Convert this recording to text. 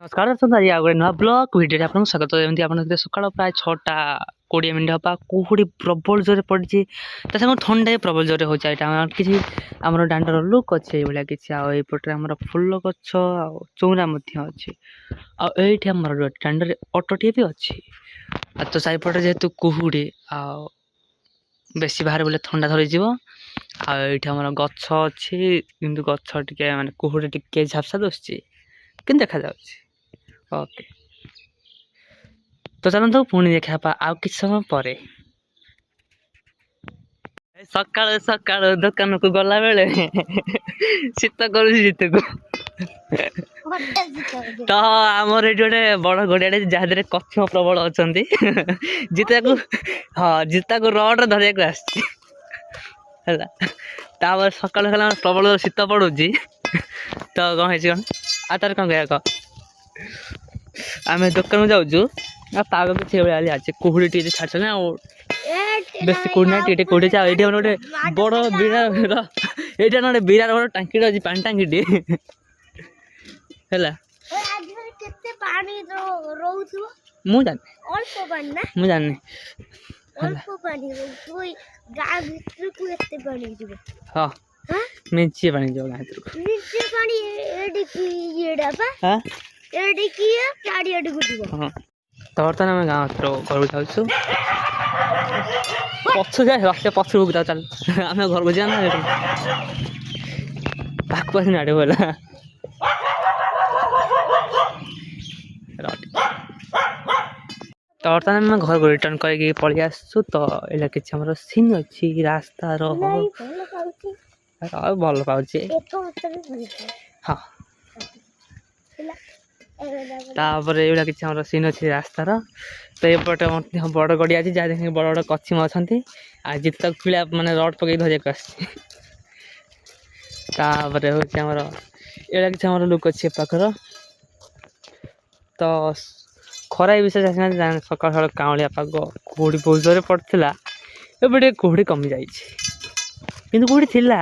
नमस्कार दोस्तों आज गोटे नुआ ब्लॉग वीडियो आपको स्वागत जमी आप सकाल प्राय 6:20 आप कुहुड़ी प्रबल जोर पड़ी संगे ठंडा प्रबल जोर हो कि आम दाण्डर लुक अच्छे ये किसी आईपटे आम फुल गछ चौरा अच्छी आईटी आम दाण्डर अटोटे भी अच्छी तो सहीपटे जेहेतु कुहुड़ी बेसी बाहर बोले ठंडा धरीज आईटी आम गछ अच्छी कि गछ टे मानते कुहुड़ी टे झापसा दे कि देखा जाऊँगी ओके तो चलते पुणी देखा आउ कि समय पर सका सका दुकान को गला बेले शीत कर जीत को तो आमर ये गोटे बड़ गड़िया जहाँ कच्छ प्रबल अच्छा जीता को हाँ जीता को रड धरिया आसला सका सका प्रबल शीत पड़ू तो कौन है आ तार कौन कह आम दुकान जाऊँ पाग भी भाई आज कुहुड़ी टी छाड़ बेस कुड़ी टी कुड़ी ये गोटे बड़ बिरार ये गोटे बिरार बड़ टांकी अच्छी पानी टांकी है मुझे हाँ मेचे पानी जो गाँव तो बर्तमान आम गाँव घर को जाऊँ पछ जाए रास्ते पछ चल आम घर को जाना पास नाड़े बोला तो बर्तमान आम घर को रिटर्न करके पलि आसु तो ये कि सीन अच्छी रास्तार भल पाचे हाँ तापर ये कि सीन अच्छी रास्तार तो ये बड़ गड़िया अच्छी जहाँ देख बड़ बड़ कचिम अच्छा आज तक पिला मानने रड पकई धरिया आसपर हूँ ये कि लुक अच्छे पाखर तो खरा विशेष आसा सका सका काउलिया पाग कुहुड़ी बहुत जोर पड़ता एवं कुहुड़ी कमी जाइए कि कुहुड़ी थिला